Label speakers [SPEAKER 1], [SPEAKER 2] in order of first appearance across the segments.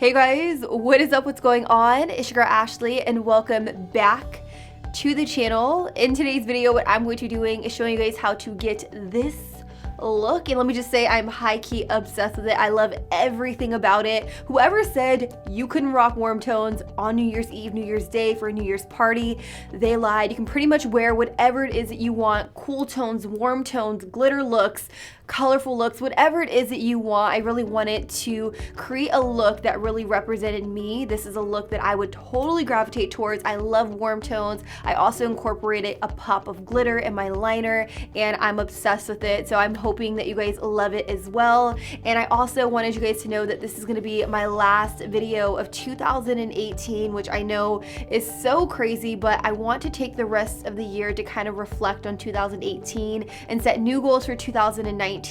[SPEAKER 1] Hey guys, what is up? What's going on? It's your girl Ashley and welcome back to the channel. In today's video, what I'm going to be doing is showing you guys how to get this look, and let me just say I'm high-key obsessed with it. I love everything about it. Whoever said you couldn't rock warm tones on New Year's Eve, New Year's Day for a New Year's party, they lied. You can pretty much wear whatever it is that you want. Cool tones, warm tones, glitter looks, colorful looks, whatever it is that you want. I really wanted to create a look that really represented me. This is a look that I would totally gravitate towards. I love warm tones. I also incorporated a pop of glitter in my liner and I'm obsessed with it. So I'm hoping that you guys love it as well. And I also wanted you guys to know that this is going to be my last video of 2018, which I know is so crazy, but I want to take the rest of the year to kind of reflect on 2018 and set new goals for 2019.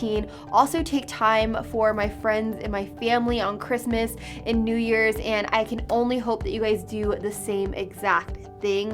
[SPEAKER 1] Also take time for my friends and my family on Christmas and New Year's, and I can only hope that you guys do the same exact thing.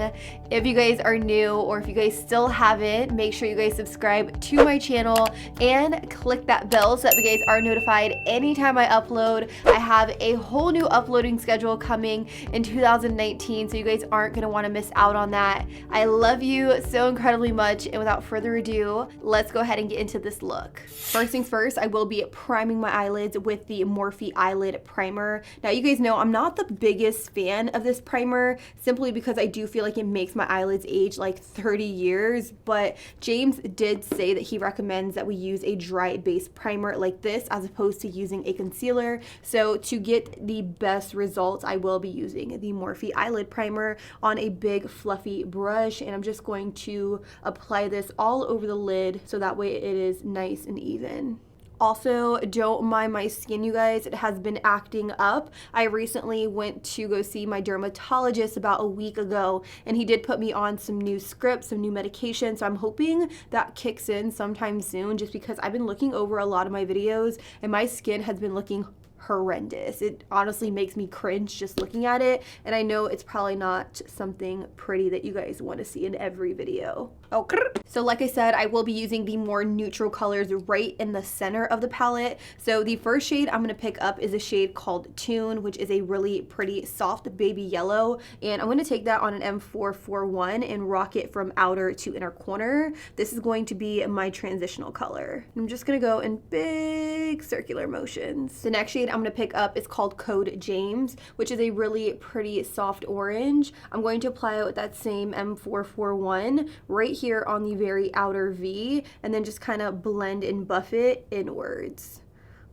[SPEAKER 1] If you guys are new or if you guys still haven't, make sure you guys subscribe to my channel and click that bell so that you guys are notified anytime I upload. I have a whole new uploading schedule coming in 2019, so you guys aren't going to want to miss out on that. I love you so incredibly much, and without further ado, let's go ahead and get into this look. First things first, I will be priming my eyelids with the Morphe Eyelid Primer. Now you guys know I'm not the biggest fan of this primer simply because I do feel like it makes my eyelids age like 30 years, but James did say that he recommends that we use a dry base primer like this as opposed to using a concealer. So to get the best results, I will be using the Morphe Eyelid Primer on a big fluffy brush, and I'm just going to apply this all over the lid so that way it is nice and even. Also, don't mind my skin, you guys. It has been acting up. I recently went to go see my dermatologist about a week ago, and he did put me on some new scripts, some new medication, so I'm hoping that kicks in sometime soon, just because I've been looking over a lot of my videos and my skin has been looking horrendous. It honestly makes me cringe just looking at it, and I know it's probably not something pretty that you guys want to see in every video. Okay. So like I said, I will be using the more neutral colors right in the center of the palette. So the first shade I'm going to pick up is a shade called Tune, which is a really pretty soft baby yellow, and I'm going to take that on an M441 and rock it from outer to inner corner. This is going to be my transitional color. I'm just going to go in big circular motions. The next shade I'm going to pick up is called Code James, which is a really pretty soft orange. I'm going to apply it with that same M441 right here on the very outer V, and then just kind of blend and buff it inwards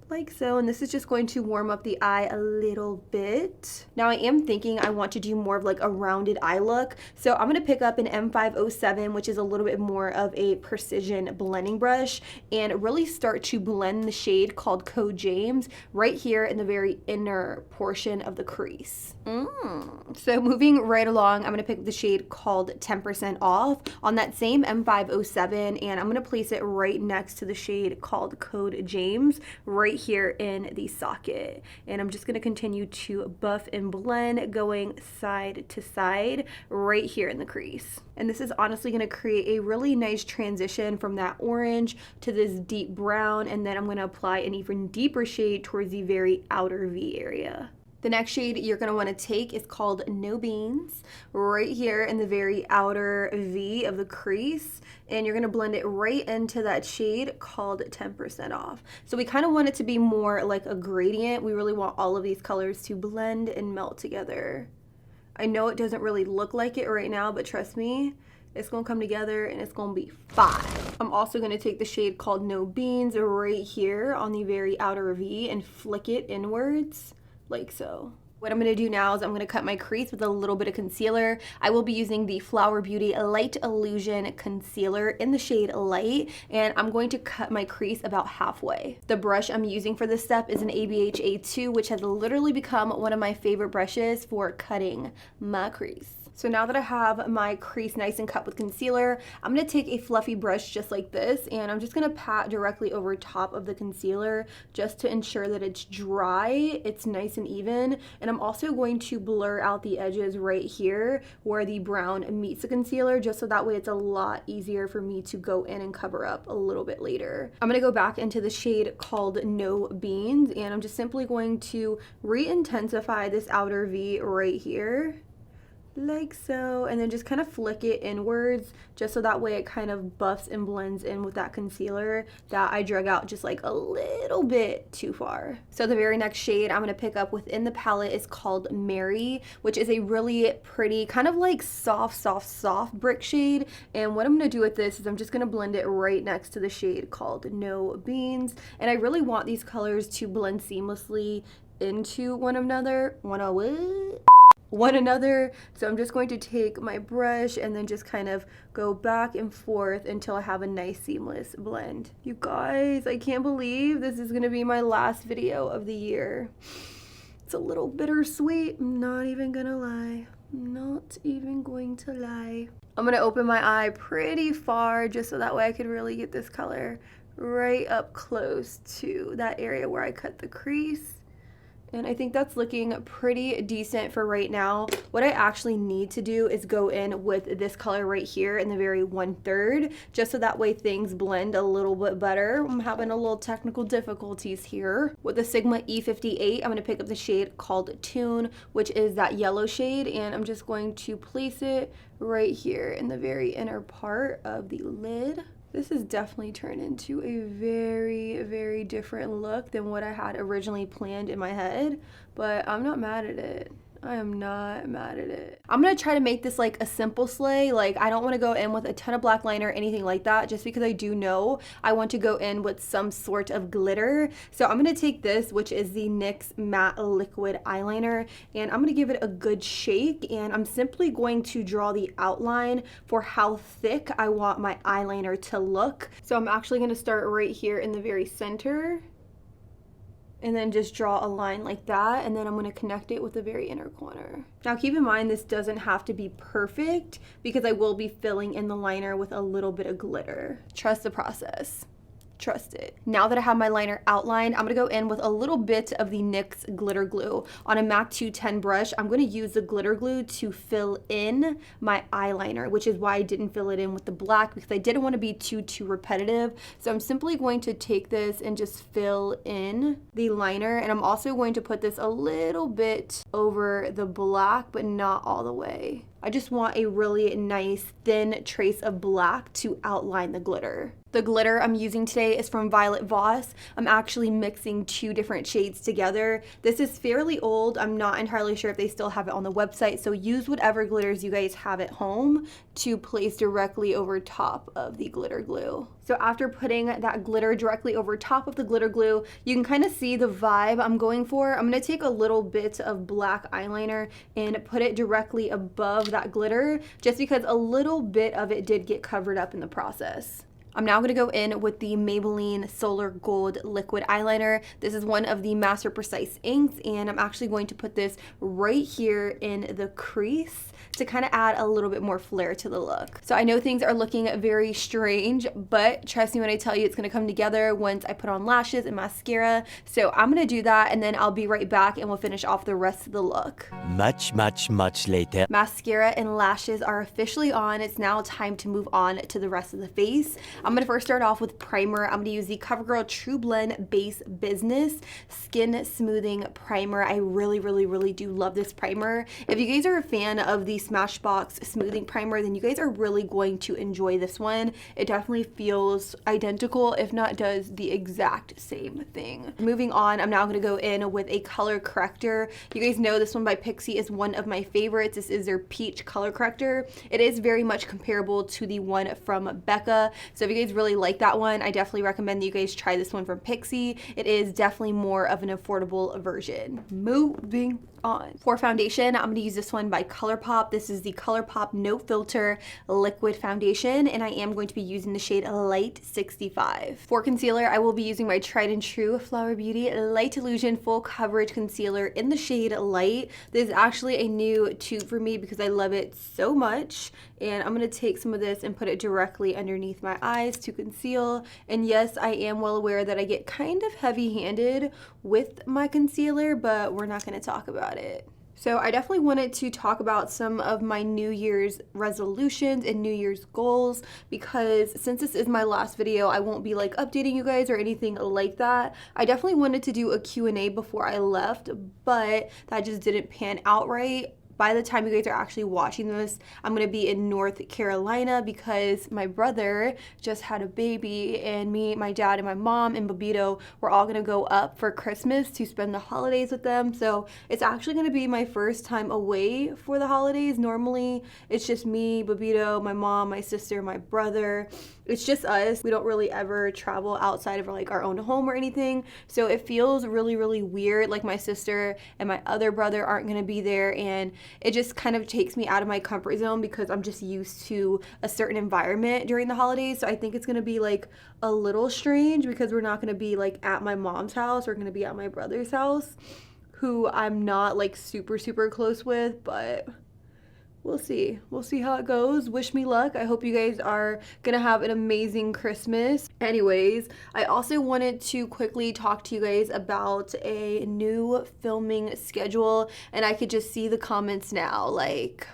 [SPEAKER 1] like so, and this is just going to warm up the eye a little bit. Now I am thinking I want to do more of like a rounded eye look, so I'm going to pick up an M507, which is a little bit more of a precision blending brush, and really start to blend the shade called Code James right here in the very inner portion of the crease. So moving right along, I'm going to pick up the shade called 10% Off on that same M507, and I'm going to place it right next to the shade called Code James right here in the socket, and I'm just going to continue to buff and blend going side to side right here in the crease. And this is honestly going to create a really nice transition from that orange to this deep brown, and then I'm going to apply an even deeper shade towards the very outer V area. The next shade you're going to want to take is called No Beans, right here in the very outer V of the crease, and you're going to blend it right into that shade called 10% Off. So we kind of want it to be more like a gradient. We really want all of these colors to blend and melt together. I know it doesn't really look like it right now, but trust me, it's going to come together and it's going to be fine. I'm also going to take the shade called No Beans right here on the very outer V and flick it inwards like so. What I'm going to do now is I'm going to cut my crease with a little bit of concealer. I will be using the Flower Beauty Light Illusion Concealer in the shade Light, and I'm going to cut my crease about halfway. The brush I'm using for this step is an ABH A2, which has literally become one of my favorite brushes for cutting my crease. So now that I have my crease nice and cut with concealer, I'm gonna take a fluffy brush just like this, and I'm just gonna pat directly over top of the concealer just to ensure that it's dry, it's nice and even. And I'm also going to blur out the edges right here where the brown meets the concealer, just so that way it's a lot easier for me to go in and cover up a little bit later. I'm gonna go back into the shade called No Beans, and I'm just simply going to re-intensify this outer V right here, like so, and then just kind of flick it inwards just so that way it kind of buffs and blends in with that concealer that I drug out just like a little bit too far. So the very next shade I'm going to pick up within the palette is called Mary, which is a really pretty kind of like soft brick shade. And what I'm going to do with this is I'm just going to blend it right next to the shade called No Beans, and I really want these colors to blend seamlessly into one another. So I'm just going to take my brush and then just kind of go back and forth until I have a nice seamless blend. You guys, I can't believe this is gonna be my last video of the year. It's a little bittersweet, I'm not even gonna lie. Not even going to lie. I'm gonna open my eye pretty far just so that way I could really get this color right up close to that area where I cut the crease. And I think that's looking pretty decent for right now. What I actually need to do is go in with this color right here in the very 1/3, just so that way things blend a little bit better. I'm having a little technical difficulties here. With the Sigma E58, I'm gonna pick up the shade called Tune, which is that yellow shade, and I'm just going to place it right here in the very inner part of the lid. This has definitely turned into a very different look than what I had originally planned in my head, but I'm not mad at it. I am not mad at it. I'm gonna try to make this like a simple slay. Like, I don't want to go in with a ton of black liner or anything like that, just because I do know I want to go in with some sort of glitter. So I'm gonna take this, which is the NYX Matte Liquid Eyeliner, and I'm gonna give it a good shake, and I'm simply going to draw the outline for how thick I want my eyeliner to look. So I'm actually gonna start right here in the very center, and then just draw a line like that, and then I'm going to connect it with the very inner corner. Now keep in mind, this doesn't have to be perfect because I will be filling in the liner with a little bit of glitter. Trust the process. Trust it. Now that I have my liner outlined, I'm gonna go in with a little bit of the NYX glitter glue. On a MAC 210 brush, I'm gonna use the glitter glue to fill in my eyeliner, which is why I didn't fill it in with the black, because I didn't want to be too repetitive. So I'm simply going to take this and just fill in the liner, and I'm also going to put this a little bit over the black, but not all the way. I just want a really nice thin trace of black to outline the glitter. The glitter I'm using today is from Violet Voss. I'm actually mixing 2 different shades together. This is fairly old. I'm not entirely sure if they still have it on the website, so use whatever glitters you guys have at home to place directly over top of the glitter glue. So after putting that glitter directly over top of the glitter glue, you can kind of see the vibe I'm going for. I'm going to take a little bit of black eyeliner and put it directly above that glitter, just because a little bit of it did get covered up in the process. I'm now going to go in with the Maybelline Solar Gold Liquid Eyeliner. This is one of the Master Precise inks, and I'm actually going to put this right here in the crease to kind of add a little bit more flair to the look. So I know things are looking very strange, but trust me when I tell you it's going to come together once I put on lashes and mascara. So I'm going to do that, and then I'll be right back and we'll finish off the rest of the look. Much later. Mascara and lashes are officially on. It's now time to move on to the rest of the face. I'm gonna first start off with primer. I'm gonna use the CoverGirl True Blend Base Business Skin Smoothing Primer. I really do love this primer. If you guys are a fan of the Smashbox Smoothing Primer, then you guys are really going to enjoy this one. It definitely feels identical, if not does the exact same thing. Moving on, I'm now gonna go in with a color corrector. You guys know this one by Pixi is one of my favorites. This is their Peach color corrector. It is very much comparable to the one from Becca. So if you guys really like that one, I definitely recommend that you guys try this one from Pixi. It is definitely more of an affordable version. Moving on. For foundation, I'm gonna use this one by ColourPop. This is the ColourPop No Filter Liquid Foundation, and I am going to be using the shade Light 65. For concealer, I will be using my tried and true Flower Beauty Light Illusion Full Coverage Concealer in the shade Light. This is actually a new tube for me because I love it so much, and I'm gonna take some of this and put it directly underneath my eyes to conceal. And yes, I am well aware that I get kind of heavy-handed with my concealer, but we're not gonna talk about it. So I definitely wanted to talk about some of my New Year's resolutions and New Year's goals, because since this is my last video, I won't be like updating you guys or anything like that. I definitely wanted to do a Q&A before I left, but that just didn't pan out right. By the time you guys are actually watching this, I'm going to be in North Carolina because my brother just had a baby, and me, my dad, and my mom and Babito, we're all going to go up for Christmas to spend the holidays with them. So it's actually going to be my first time away for the holidays. Normally, it's just me, Babito, my mom, my sister, my brother. It's just us. We don't really ever travel outside of like our own home or anything. So it feels really, really weird. Like my sister and my other brother aren't going to be there, and it just kind of takes me out of my comfort zone because I'm just used to a certain environment during the holidays. So I think it's going to be like a little strange because we're not going to be like at my mom's house. We're going to be at my brother's house, who I'm not like super, super close with, but we'll see. We'll see how it goes. Wish me luck. I hope you guys are gonna have an amazing Christmas. Anyways, I also wanted to quickly talk to you guys about a new filming schedule, and I could just see the comments now, like...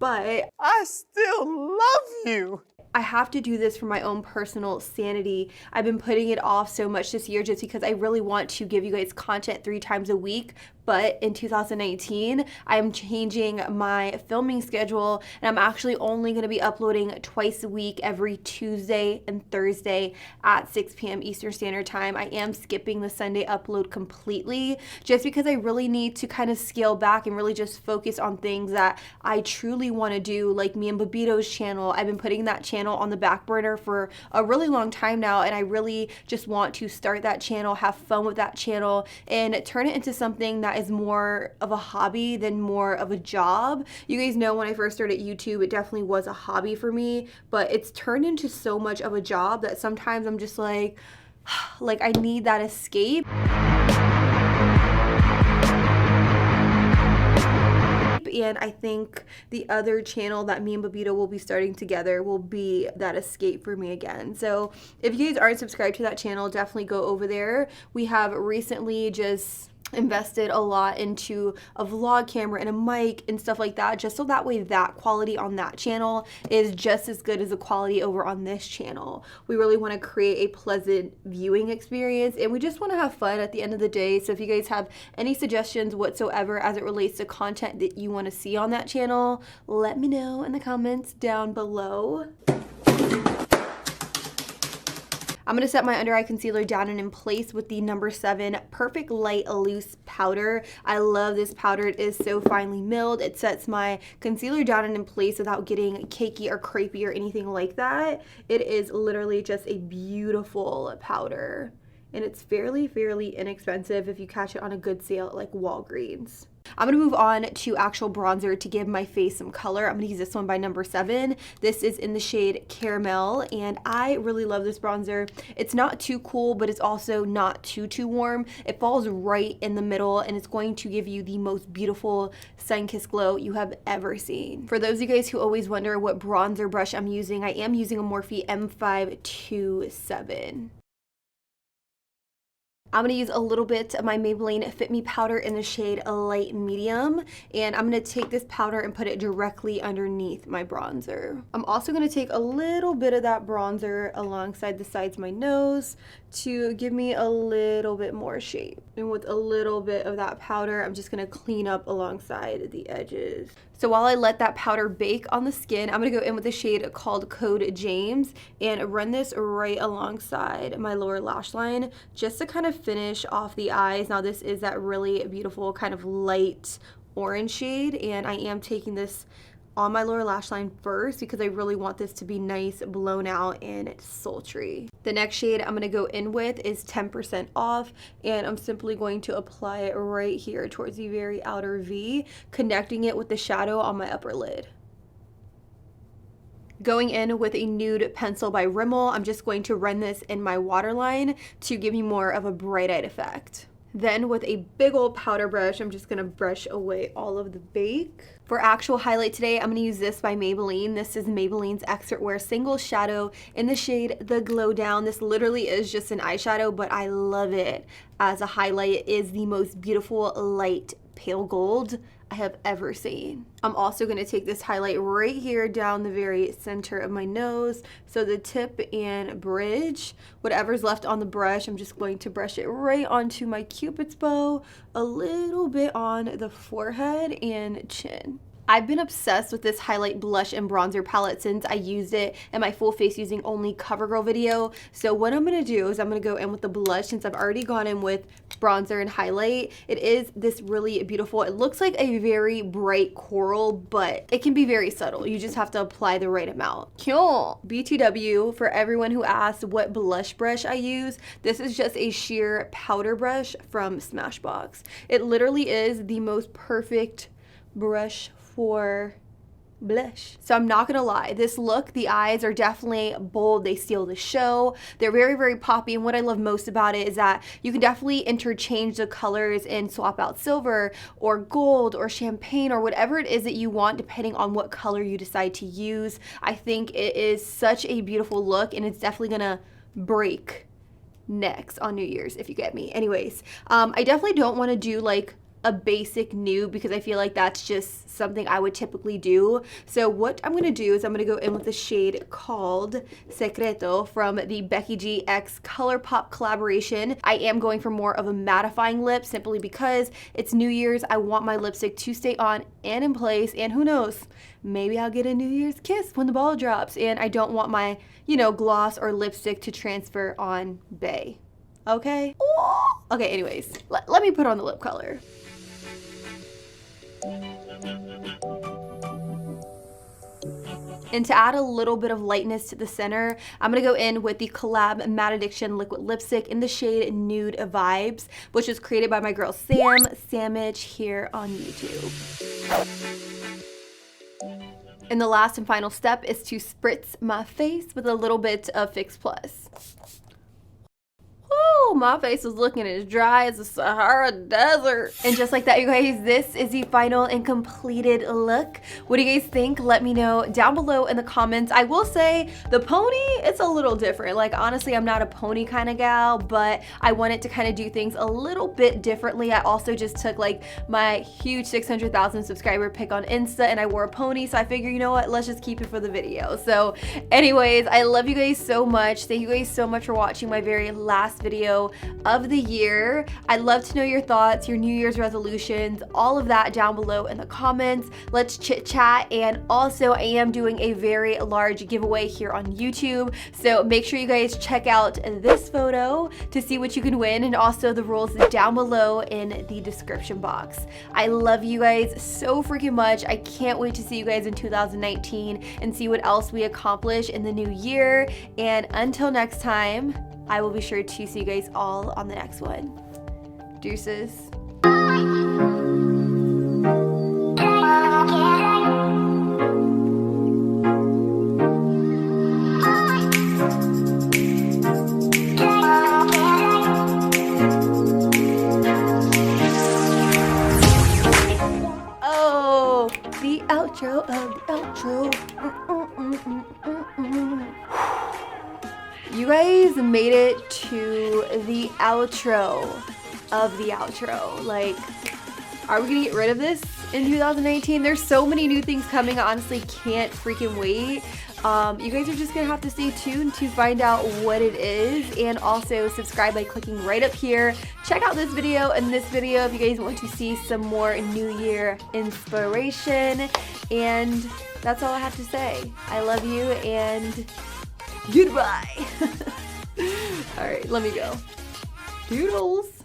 [SPEAKER 1] But
[SPEAKER 2] I still love you.
[SPEAKER 1] I have to do this for my own personal sanity. I've been putting it off so much this year just because I really want to give you guys content 3 times a week. But in 2019, I am changing my filming schedule, and I'm actually only going to be uploading twice a week, every Tuesday and Thursday at 6 p.m. Eastern Standard Time. I am skipping the Sunday upload completely just because I really need to kind of scale back and really just focus on things that I truly want to do, like me and Babito's channel. I've been putting that channel on the back burner for a really long time now, and I really just want to start that channel, have fun with that channel, and turn it into something that is more of a hobby than more of a job. You guys know when I first started YouTube, it definitely was a hobby for me, but it's turned into so much of a job that sometimes I'm just like I need that escape. And I think the other channel that me and Babito will be starting together will be that escape for me again. So if you guys aren't subscribed to that channel, definitely go over there. We have recently just invested a lot into a vlog camera and a mic and stuff like that, just so that way that quality on that channel is just as good as the quality over on this channel. We really want to create a pleasant viewing experience, and we just want to have fun at the end of the day. So if you guys have any suggestions whatsoever as it relates to content that you want to see on that channel, let me know in the comments down below. I'm going to set my under eye concealer down and in place with the number 7 Perfect Light Loose Powder. I love this powder. It is so finely milled. It sets my concealer down and in place without getting cakey or crepey or anything like that. It is literally just a beautiful powder, and it's fairly inexpensive if you catch it on a good sale at like Walgreens. I'm going to move on to actual bronzer to give my face some color. I'm going to use this one by number 7. This is in the shade Caramel, and I really love this bronzer. It's not too cool, but it's also not too warm. It falls right in the middle, and it's going to give you the most beautiful sun-kissed glow you have ever seen. For those of you guys who always wonder what bronzer brush I'm using, I am using a Morphe M527. I'm going to use a little bit of my Maybelline Fit Me powder in the shade Light Medium, and I'm going to take this powder and put it directly underneath my bronzer. I'm also going to take a little bit of that bronzer alongside the sides of my nose to give me a little bit more shape. And with a little bit of that powder, I'm just going to clean up alongside the edges. So while I let that powder bake on the skin, I'm going to go in with a shade called Code James and run this right alongside my lower lash line just to kind of finish off the eyes. Now this is that really beautiful kind of light orange shade, and I am taking this on my lower lash line first because I really want this to be nice, blown out, and sultry. The next shade I'm gonna go in with is 10% off, and I'm simply going to apply it right here towards the very outer V, connecting it with the shadow on my upper lid. Going in with a nude pencil by Rimmel, I'm just going to run this in my waterline to give me more of a bright-eyed effect. Then with a big old powder brush, I'm just gonna brush away all of the bake. For actual highlight today, I'm gonna use this by Maybelline. This is Maybelline's Expert Wear Single Shadow in the shade The Glow Down. This literally is just an eyeshadow, but I love it as a highlight. It is the most beautiful light pale gold I have ever seen. I'm also going to take this highlight right here down the very center of my nose, so the tip and bridge, whatever's left on the brush, I'm just going to brush it right onto my Cupid's bow, a little bit on the forehead and chin. I've been obsessed with this highlight blush and bronzer palette since I used it in my full face using only CoverGirl video. So what I'm going to do is I'm going to go in with the blush since I've already gone in with bronzer and highlight. It is this really beautiful, it looks like a very bright coral, but it can be very subtle. You just have to apply the right amount. Cool. BTW, for everyone who asked what blush brush I use, this is just a sheer powder brush from Smashbox. It literally is the most perfect brush for blush. So I'm not gonna lie, this look, the eyes are definitely bold, they steal the show, they're very, very poppy, and what I love most about it is that you can definitely interchange the colors and swap out silver or gold or champagne or whatever it is that you want depending on what color you decide to use. I think it is such a beautiful look, and it's definitely gonna break necks on New Year's, if you get me. Anyways, I definitely don't want to do like a basic nude because I feel like that's just something I would typically do. So what I'm going to do is I'm going to go in with a shade called Secreto from the Becky G X ColourPop collaboration. I am going for more of a mattifying lip simply because it's New Year's. I want my lipstick to stay on and in place, and who knows, maybe I'll get a New Year's kiss when the ball drops, and I don't want my, you know, gloss or lipstick to transfer on Bay. Okay? Okay, anyways, let me put on the lip color. And to add a little bit of lightness to the center, I'm going to go in with the Collab Matte Addiction Liquid Lipstick in the shade Nude Vibes, which was created by my girl Sam Samage here on YouTube. And the last and final step is to spritz my face with a little bit of Fix Plus. Woo, my face was looking as dry as the Sahara Desert. And just like that, you guys, this is the final and completed look. What do you guys think? Let me know down below in the comments. I will say the pony, it's a little different. Like, honestly, I'm not a pony kind of gal, but I wanted to kind of do things a little bit differently. I also just took like my huge 600,000 subscriber pic on Insta and I wore a pony, so I figured, you know what, let's just keep it for the video. So anyways, I love you guys so much. Thank you guys so much for watching my very last video of the year. I'd love to know your thoughts, your New Year's resolutions, all of that down below in the comments. Let's chit chat. And also I am doing a very large giveaway here on YouTube, so make sure you guys check out this photo to see what you can win, and also the rules down below in the description box. I love you guys so freaking much. I can't wait to see you guys in 2019 and see what else we accomplish in the new year. And until next time, I will be sure to see you guys all on the next one. Deuces. Oh, the outro of the outro. You guys made it to the outro of the outro. Like, are we gonna get rid of this in 2019? There's so many new things coming. I honestly can't freaking wait. You guys are just gonna have to stay tuned to find out what it is, and also subscribe by clicking right up here. Check out this video and this video if you guys want to see some more New Year inspiration. And that's all I have to say. I love you and goodbye. All right, let me go. Doodles.